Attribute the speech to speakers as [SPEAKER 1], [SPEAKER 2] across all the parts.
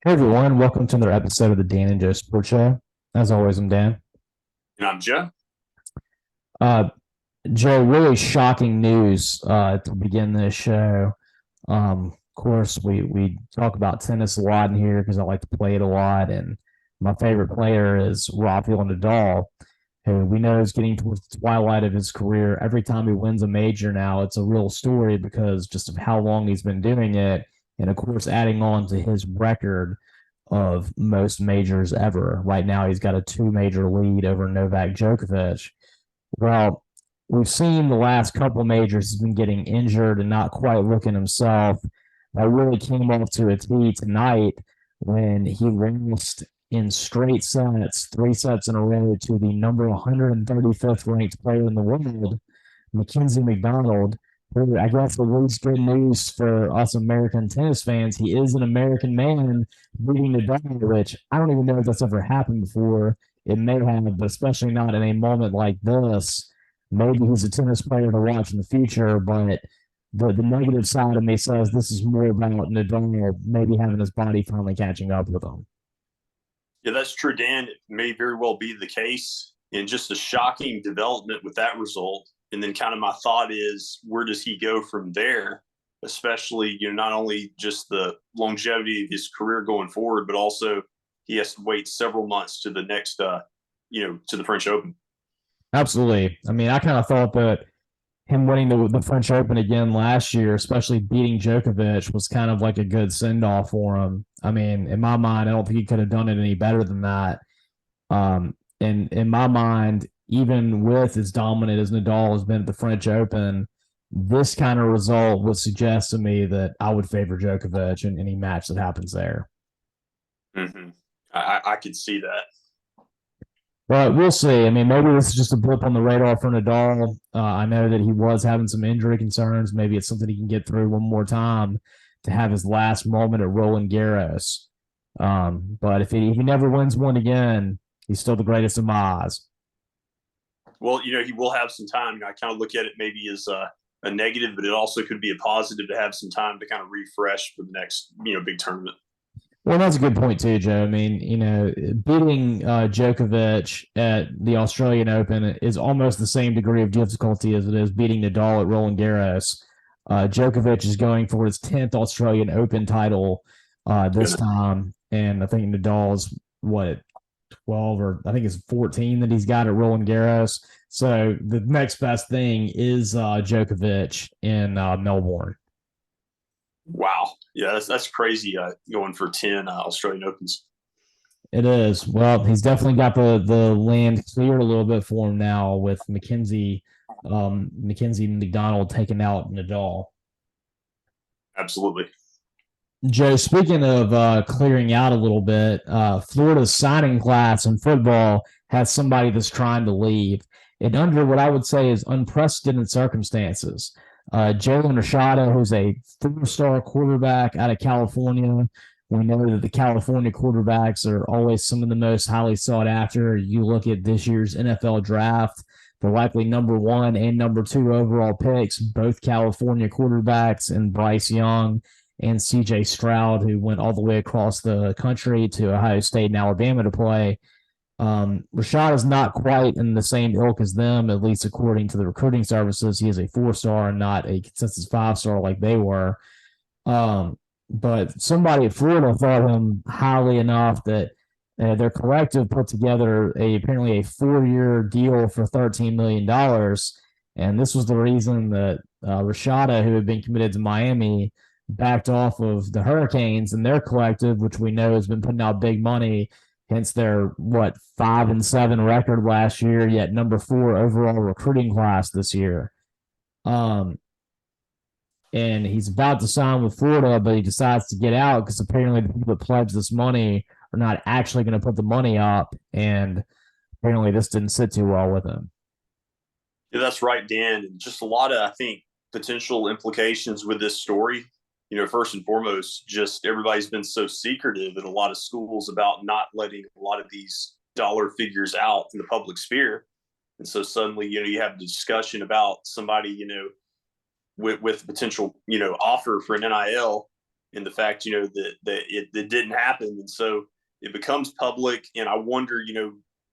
[SPEAKER 1] Hey everyone, welcome to another episode of the Dan and Joe Sports Show. As always, I'm Dan.
[SPEAKER 2] And I'm Joe.
[SPEAKER 1] Uh, Joe, really shocking news to begin this show. Of course, we talk about tennis a lot in here because I like to play it a lot, and my favorite player is Rafael Nadal, who we know is getting towards the twilight of his career. Every time he wins a major now, it's a real story because just of how long he's been doing it, and of course, adding on to his record of most majors ever. Right now, he's got a two-major lead over Novak Djokovic. Well, we've seen the last couple majors he's been getting injured and not quite looking himself. I really came off to a tee tonight when he lost in straight sets, three sets in a row to the number 135th ranked player in the world, Mackenzie McDonald. Who I guess at least good news for us American tennis fans. He is an American man beating Nadal, which I don't even know if that's ever happened before. It may have, but especially not in a moment like this. Maybe he's a tennis player to watch in the future, but the negative side of me says this is more about Nadal maybe having his body finally catching up with him.
[SPEAKER 2] Yeah, that's true, Dan. It may very well be the case. And just a shocking development with that result. And then kind of my thought is, where does he go from there? Especially, not only just the longevity of his career going forward, but also he has to wait several months to the next, to the French Open.
[SPEAKER 1] Absolutely. I mean, I kind of thought that him winning the French Open again last year, especially beating Djokovic, was kind of like a good send off for him. I mean, in my mind, I don't think he could have done it any better than that. And in my mind, even with as dominant as Nadal has been at the French Open, this kind of result would suggest to me that I would favor Djokovic in any match that happens there.
[SPEAKER 2] Mm-hmm. I could see that.
[SPEAKER 1] But we'll see. I mean, maybe this is just a blip on the radar for Nadal. I know that he was having some injury concerns. Maybe it's something he can get through one more time to have his last moment at Roland Garros. But if he never wins one again, he's still the greatest in my eyes.
[SPEAKER 2] Well, he will have some time. I kind of look at it maybe as a negative, but it also could be a positive to have some time to kind of refresh for the next, big tournament.
[SPEAKER 1] Well, that's a good point too, Joe. I mean, beating Djokovic at the Australian Open is almost the same degree of difficulty as it is beating Nadal at Roland Garros. Djokovic is going for his 10th Australian Open title this time, and I think Nadal's what 12 or I think it's 14 that he's got at Roland Garros. So the next best thing is Djokovic in Melbourne.
[SPEAKER 2] Wow. Yeah, that's crazy. Going for 10 Australian Opens.
[SPEAKER 1] It is. Well, he's definitely got the land cleared a little bit for him now with Mackenzie McDonald taking out Nadal.
[SPEAKER 2] Absolutely.
[SPEAKER 1] Joe, speaking of clearing out a little bit, Florida's signing class in football has somebody that's trying to leave. And under what I would say is unprecedented circumstances. Jalen Rashada, who's a four-star quarterback out of California. We know that the California quarterbacks are always some of the most highly sought after. You look at this year's NFL draft, the likely number one and number two overall picks, both California quarterbacks, and Bryce Young and CJ Stroud, who went all the way across the country to Ohio State and Alabama to play. Rashad is not quite in the same ilk as them, at least according to the recruiting services. He is a four-star and not a consensus five-star like they were. But somebody at Florida thought him highly enough that their collective put together apparently a 4-year deal for $13 million. And this was the reason that Rashada, who had been committed to Miami, backed off of the Hurricanes and their collective, which we know has been putting out big money. Hence their 5-7 record last year, yet number 4 overall recruiting class this year. And he's about to sign with Florida, but he decides to get out because apparently the people that pledged this money are not actually going to put the money up, and apparently this didn't sit too well with him.
[SPEAKER 2] Yeah, that's right, Dan. And just a lot of, I think, potential implications with this story. First and foremost, just everybody's been so secretive in a lot of schools about not letting a lot of these dollar figures out in the public sphere. And so suddenly, you have the discussion about somebody, with potential, offer for an NIL. and the fact, that it didn't happen. And so it becomes public. And I wonder,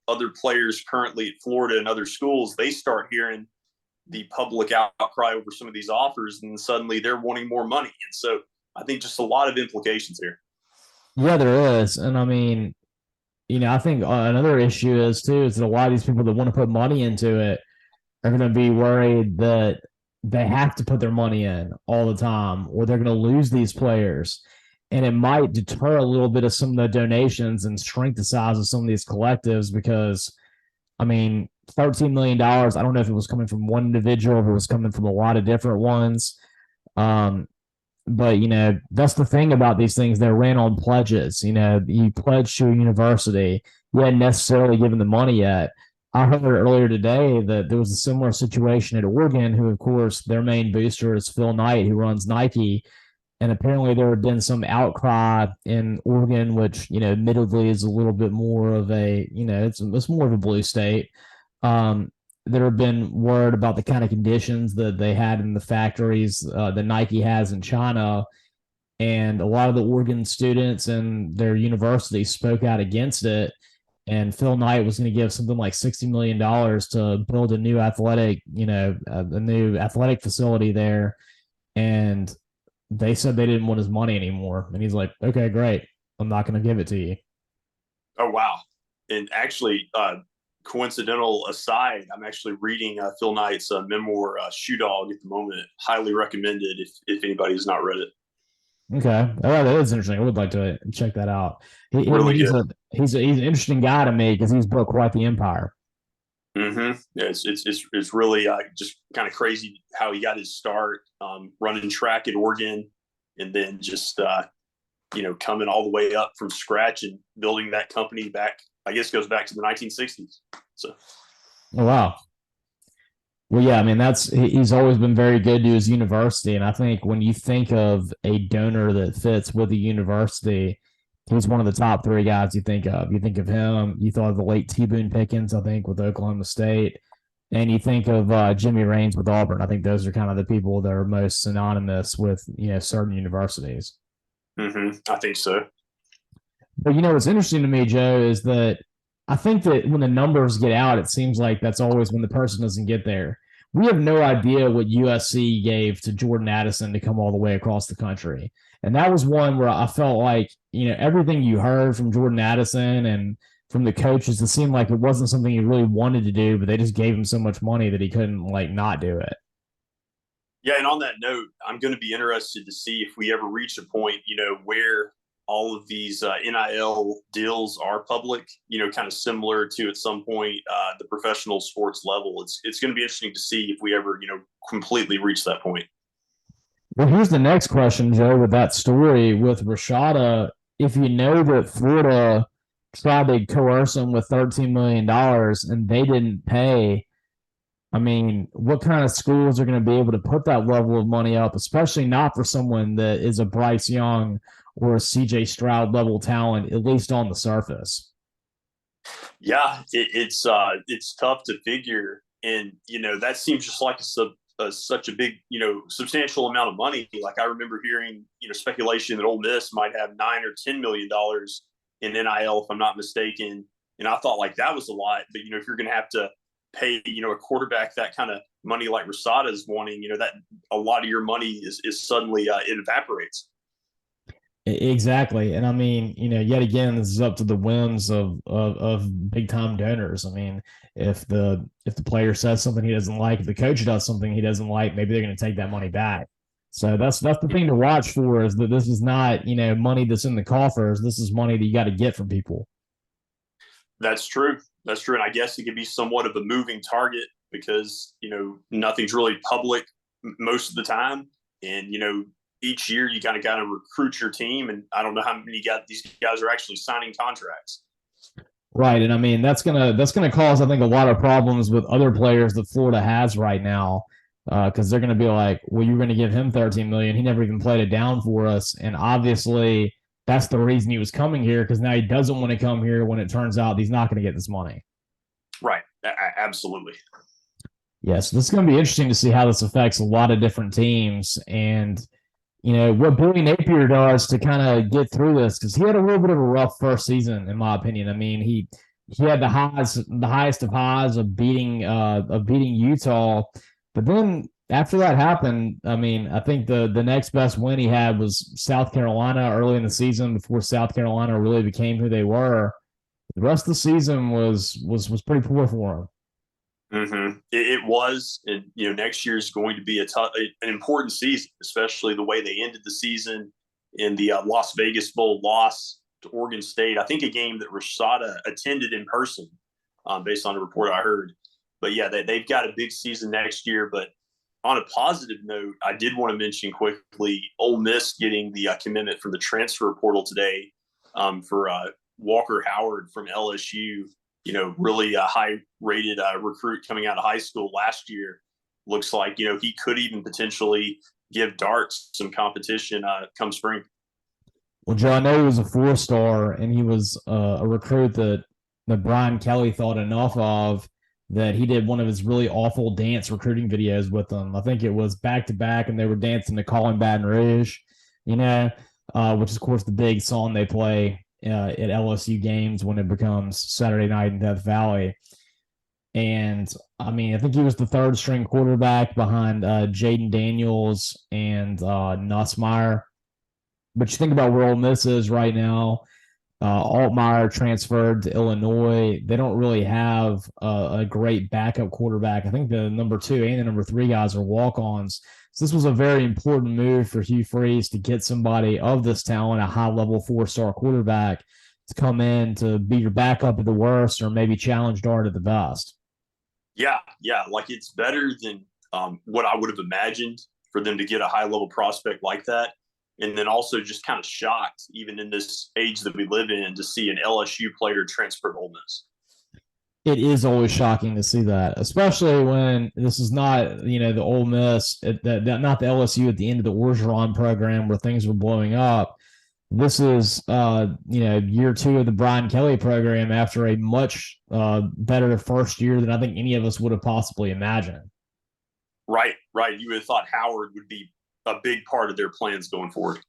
[SPEAKER 2] other players currently at Florida and other schools, they start hearing the public outcry over some of these offers, and suddenly they're wanting more money. And so I think just a lot of implications here.
[SPEAKER 1] Yeah, there is. And I mean, I think another issue is too is that a lot of these people that want to put money into it are going to be worried that they have to put their money in all the time, or they're going to lose these players. And it might deter a little bit of some of the donations and shrink the size of some of these collectives because, I mean, $13 million, I don't know if it was coming from one individual, if it was coming from a lot of different ones. But, that's the thing about these things. They're ran on pledges. You pledge to a university. You hadn't necessarily given the money yet. I heard earlier today that there was a similar situation at Oregon, who, of course, their main booster is Phil Knight, who runs Nike. And apparently there had been some outcry in Oregon, which, admittedly is a little bit more of a, it's more of a blue state. There have been word about the kind of conditions that they had in the factories that Nike has in China. And a lot of the Oregon students and their university spoke out against it. And Phil Knight was going to give something like $60 million to build a new athletic, a new athletic facility there. And they said they didn't want his money anymore. And he's like, okay, great. I'm not going to give it to you.
[SPEAKER 2] Oh, wow. And actually, coincidental aside, I'm actually reading Phil Knight's memoir, Shoe Dog, at the moment. Highly recommended if anybody has not read it.
[SPEAKER 1] Okay. Oh, that is interesting. I would like to check that out.
[SPEAKER 2] Really good.
[SPEAKER 1] He's an interesting guy to me because he's built quite the empire.
[SPEAKER 2] Mm-hmm. Yeah, it's really just kind of crazy how he got his start running track at Oregon, and then just coming all the way up from scratch and building that company back. I guess goes back to the 1960s. So,
[SPEAKER 1] oh, wow. Well, yeah, I mean he's always been very good to his university, and I think when you think of a donor that fits with a university, he's one of the top three guys you think of. You think of him. You thought of the late T. Boone Pickens, I think, with Oklahoma State, and you think of Jimmy Raines with Auburn. I think those are kind of the people that are most synonymous with certain universities.
[SPEAKER 2] Mm-hmm. I think so.
[SPEAKER 1] But what's interesting to me, Joe, is that I think that when the numbers get out, it seems like that's always when the person doesn't get there. We have no idea what USC gave to Jordan Addison to come all the way across the country. And that was one where I felt like, everything you heard from Jordan Addison and from the coaches, it seemed like it wasn't something he really wanted to do, but they just gave him so much money that he couldn't not do it.
[SPEAKER 2] Yeah. And on that note, I'm going to be interested to see if we ever reach a point, where all of these NIL deals are public, kind of similar to at some point the professional sports level. It's going to be interesting to see if we ever, completely reach that point.
[SPEAKER 1] Well, here's the next question, Joe, with that story with Rashada. If you know that Florida tried to coerce him with $13 million and they didn't pay, I mean, what kind of schools are going to be able to put that level of money up, especially not for someone that is a Bryce Young or a CJ Stroud level talent, at least on the surface?
[SPEAKER 2] Yeah, it's tough to figure. And, that seems just like such a big, substantial amount of money. Like I remember hearing, speculation that Ole Miss might have $9 or $10 million in NIL, if I'm not mistaken. And I thought like that was a lot, but if you're going to have to pay, a quarterback that kind of money like Rashada is wanting, that a lot of your money is suddenly it evaporates.
[SPEAKER 1] Exactly. And I mean, yet again, this is up to the whims of big time donors. I mean, if the player says something he doesn't like, if the coach does something he doesn't like, maybe they're going to take that money back. So that's the thing to watch for, is that this is not, money that's in the coffers. This is money that you got to get from people.
[SPEAKER 2] That's true. That's true. And I guess it could be somewhat of a moving target because, nothing's really public most of the time. And, each year you kind of recruit your team, and I don't know how many these guys are actually signing contracts.
[SPEAKER 1] Right, and I mean that's gonna cause, I think, a lot of problems with other players that Florida has right now, because they're gonna be like, well, you're gonna give him $13 million. He never even played it down for us, and obviously that's the reason he was coming here, because now he doesn't want to come here when it turns out he's not going to get this money.
[SPEAKER 2] Right, absolutely.
[SPEAKER 1] Yes, this is going to be interesting to see how this affects a lot of different teams. And what Billy Napier does to kind of get through this, because he had a little bit of a rough first season, in my opinion. I mean, he had the highest of highs of beating Utah, but then after that happened, I mean, I think the next best win he had was South Carolina early in the season before South Carolina really became who they were. The rest of the season was pretty poor for him.
[SPEAKER 2] It was, and next year is going to be an important season, especially the way they ended the season in the Las Vegas Bowl loss to Oregon State. I think a game that Rashada attended in person, based on a report I heard. But yeah, they've got a big season next year. But on a positive note, I did want to mention quickly Ole Miss getting the commitment from the transfer portal today, for Walker Howard from LSU. Really a high-rated recruit coming out of high school last year. Looks like, he could even potentially give darts some competition come spring.
[SPEAKER 1] Well, Joe, I know he was a 4-star, and he was a recruit that Brian Kelly thought enough of that he did one of his really awful dance recruiting videos with them. I think it was back-to-back, and they were dancing to Callin Baton Rouge, which is, of course, the big song they play at LSU games when it becomes Saturday night in Death Valley. And I mean, I think he was the third string quarterback behind Jaden Daniels and Nussmeier. But you think about where Ole Miss is right now. Altmaier transferred to Illinois. They don't really have a great backup quarterback. I think the number 2 and the number 3 guys are walk-ons. So this was a very important move for Hugh Freeze to get somebody of this talent, a high-level 4-star quarterback, to come in to be your backup at the worst or maybe challenge Dart at the best.
[SPEAKER 2] Yeah. Like, it's better than what I would have imagined for them to get a high-level prospect like that. And then also just kind of shocked, even in this age that we live in, to see an LSU player transfer to Ole Miss.
[SPEAKER 1] It is always shocking to see that, especially when this is not, the Ole Miss, not the LSU at the end of the Orgeron program where things were blowing up. This is, year 2 of the Brian Kelly program after a much better first year than I think any of us would have possibly imagined.
[SPEAKER 2] Right. You would have thought Howard would be a big part of their plans going forward.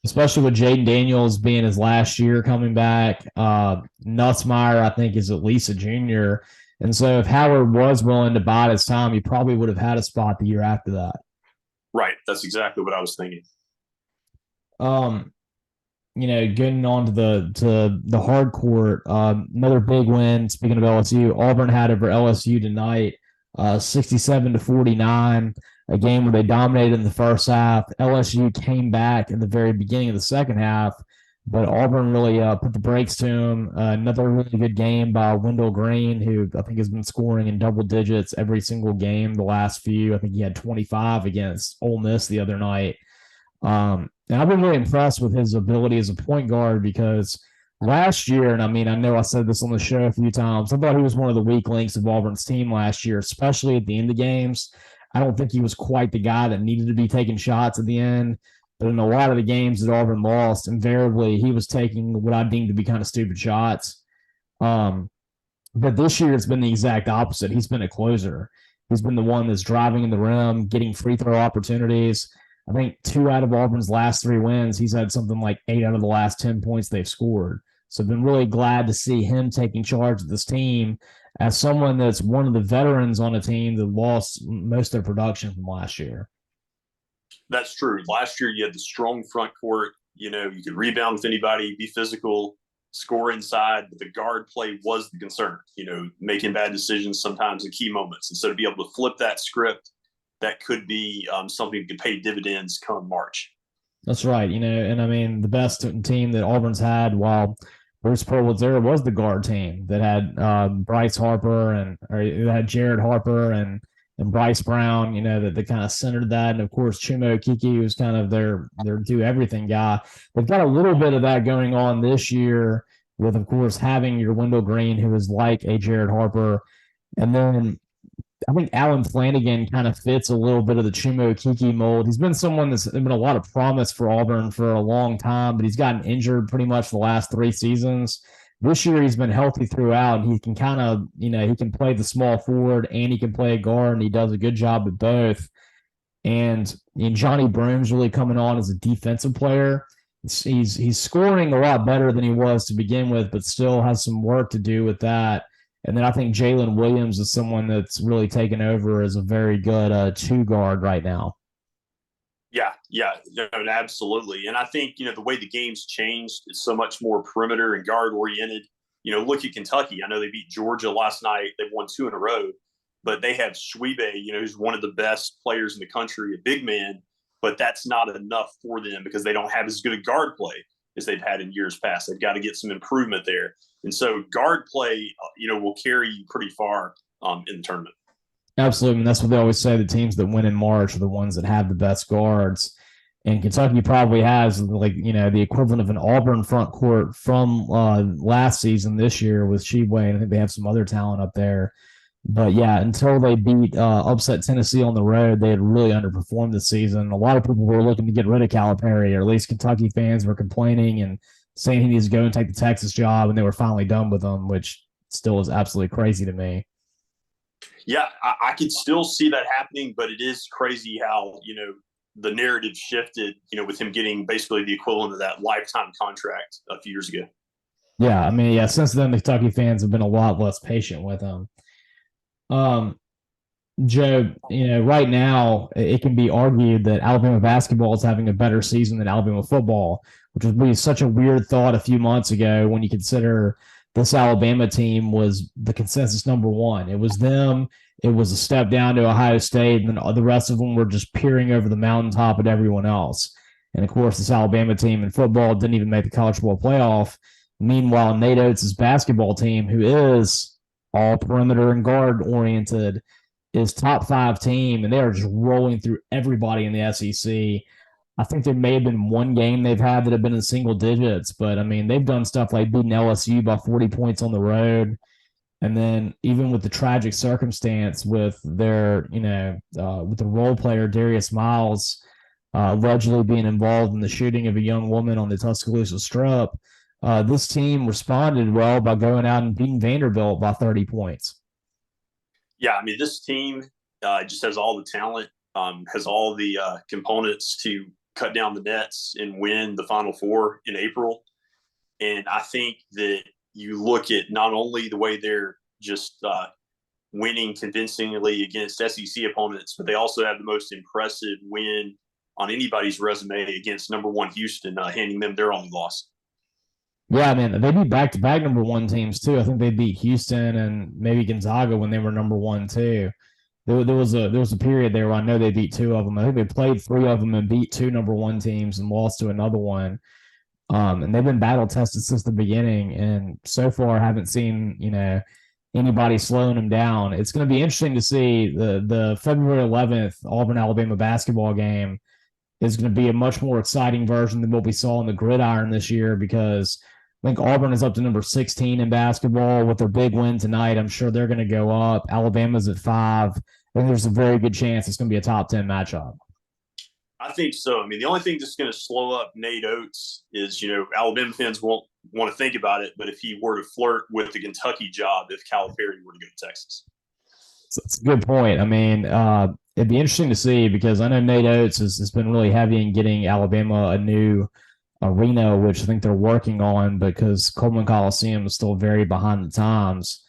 [SPEAKER 1] Especially with Jaden Daniels being his last year coming back. Nussmeier, I think, is at least a junior. And so if Howard was willing to bide his time, he probably would have had a spot the year after that.
[SPEAKER 2] Right. That's exactly what I was thinking.
[SPEAKER 1] Getting on to the hard court, another big win, speaking of LSU, Auburn had over LSU tonight, 67-49. A game where they dominated in the first half. LSU came back in the very beginning of the second half, but Auburn really put the brakes to them. Another really good game by Wendell Green, who I think has been scoring in double digits every single game the last few. I think he had 25 against Ole Miss the other night. And I've been really impressed with his ability as a point guard because last year, and I mean, I know I said this on the show a few times, I thought he was one of the weak links of Auburn's team last year, especially at the end of games. I don't think he was quite the guy that needed to be taking shots at the end. But in a lot of the games that Auburn lost, invariably he was taking what I deemed to be kind of stupid shots. But this year it's been the exact opposite. He's been a closer. He's been the one that's driving in the rim, getting free throw opportunities. I think 2 out of Auburn's last 3 wins, he's had something like 8 out of the last 10 points they've scored. So I've been really glad to see him taking charge of this team as someone that's one of the veterans on a team that lost most of their production from last year.
[SPEAKER 2] That's true. Last year, you had the strong front court. You could rebound with anybody, be physical, score inside, but the guard play was the concern. Making bad decisions sometimes in key moments. And so to be able to flip that script, that could be something that could pay dividends come March.
[SPEAKER 1] That's right. And I mean, the best team that Auburn's had while Bruce Pearl was there was the guard team that had Bryce Harper had Jared Harper and Bryce Brown, that kind of centered that. And of course, Chuma Okeke was kind of their do everything guy. They've got a little bit of that going on this year with, of course, having your Wendell Green, who is like a Jared Harper. And then I think Alan Flanagan kind of fits a little bit of the Chuma Okeke mold. He's been someone that's been a lot of promise for Auburn for a long time, but he's gotten injured pretty much the last 3 seasons. This year he's been healthy throughout, and he can kind of, he can play the small forward and he can play a guard, and he does a good job at both. And Johnny Broom's really coming on as a defensive player. He's scoring a lot better than he was to begin with, but still has some work to do with that. And then I think Jalen Williams is someone that's really taken over as a very good two guard right now.
[SPEAKER 2] Yeah, no, absolutely. And I think, the way the game's changed is so much more perimeter and guard oriented. Look at Kentucky. I know they beat Georgia last night. They've won 2 in a row, but they have Schwebe, who's one of the best players in the country, a big man, but that's not enough for them because they don't have as good a guard play as they've had in years past. They've got to get some improvement there. And so guard play, will carry you pretty far in the tournament.
[SPEAKER 1] Absolutely. And that's what they always say. The teams that win in March are the ones that have the best guards. And Kentucky probably has the equivalent of an Auburn front court from last season this year with Sheway. And I think they have some other talent up there. But yeah, until they beat upset Tennessee on the road, they had really underperformed this season. A lot of people were looking to get rid of Calipari, or at least Kentucky fans were complaining and saying he needs to go and take the Texas job, and they were finally done with him, which still is absolutely crazy to me.
[SPEAKER 2] Yeah, I could still see that happening, but it is crazy how, the narrative shifted, with him getting basically the equivalent of that lifetime contract a few years ago.
[SPEAKER 1] Yeah, I mean, yeah, since then, the Kentucky fans have been a lot less patient with him. Joe, right now, it can be argued that Alabama basketball is having a better season than Alabama football, which would be such a weird thought a few months ago when you consider this Alabama team was the consensus number one. It was them. It was a step down to Ohio State, and then the rest of them were just peering over the mountaintop at everyone else. And of course, this Alabama team in football didn't even make the college football playoff. Meanwhile, Nate Oates' basketball team, who is all perimeter and guard oriented, is top 5 team, and they are just rolling through everybody in the SEC. I think there may have been one game they've had that have been in single digits, but I mean, they've done stuff like beating LSU by 40 points on the road. And then even with the tragic circumstance with their, with the role player Darius Miles allegedly being involved in the shooting of a young woman on the Tuscaloosa Strip, this team responded well by going out and beating Vanderbilt by 30 points.
[SPEAKER 2] Yeah, I mean, this team just has all the talent, has all the components to cut down the nets and win the Final Four in April. And I think that you look at not only the way they're just winning convincingly against SEC opponents, but they also have the most impressive win on anybody's resume against number 1 Houston, handing them their only loss.
[SPEAKER 1] Yeah, man, they beat back-to-back number 1 teams too. I think they beat Houston and maybe Gonzaga when they were number 1 too. There was a period there where I know they beat 2 of them. I think they played 3 of them and beat 2 number 1 teams and lost to another one. And they've been battle tested since the beginning, and so far haven't seen anybody slowing them down. It's going to be interesting to see the February 11th Auburn Alabama basketball game is going to be a much more exciting version than what we saw in the gridiron this year, because I think Auburn is up to number 16 in basketball with their big win tonight. I'm sure they're going to go up. Alabama's at 5. I think there's a very good chance it's going to be a top 10 matchup.
[SPEAKER 2] I think so. I mean, the only thing that's going to slow up Nate Oates is, Alabama fans won't want to think about it, but if he were to flirt with the Kentucky job, if Calipari were to go to Texas.
[SPEAKER 1] So it's a good point. I mean, it'd be interesting to see, because I know Nate Oates has been really heavy in getting Alabama a new arena, which I think they're working on, because Coleman Coliseum is still very behind the times.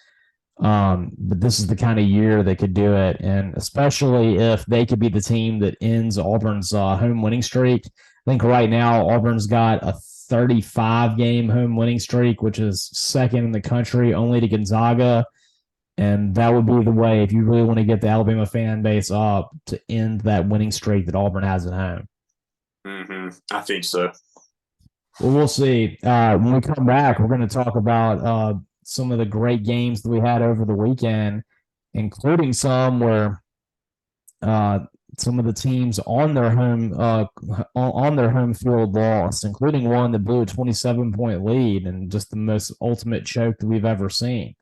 [SPEAKER 1] But this is the kind of year they could do it, and especially if they could be the team that ends Auburn's home winning streak. I think right now Auburn's got a 35-game home winning streak, which is second in the country, only to Gonzaga. And that would be the way, if you really want to get the Alabama fan base up, to end that winning streak that Auburn has at home.
[SPEAKER 2] I think so.
[SPEAKER 1] Well, we'll see. When we come back, we're going to talk about some of the great games that we had over the weekend, including some where some of the teams on their home field lost, including one that blew a 27-point lead and just the most ultimate choke that we've ever seen,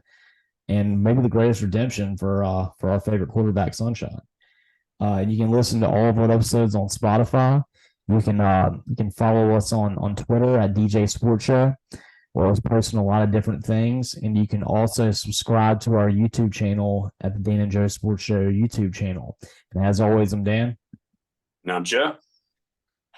[SPEAKER 1] and maybe the greatest redemption for our favorite quarterback, Sunshine. You can listen to all of our episodes on Spotify. You can follow us on Twitter at DJ Sports Show, where I was posting a lot of different things. And you can also subscribe to our YouTube channel at the Dan and Joe Sports Show YouTube channel. And as always, I'm Dan.
[SPEAKER 2] Now, Joe.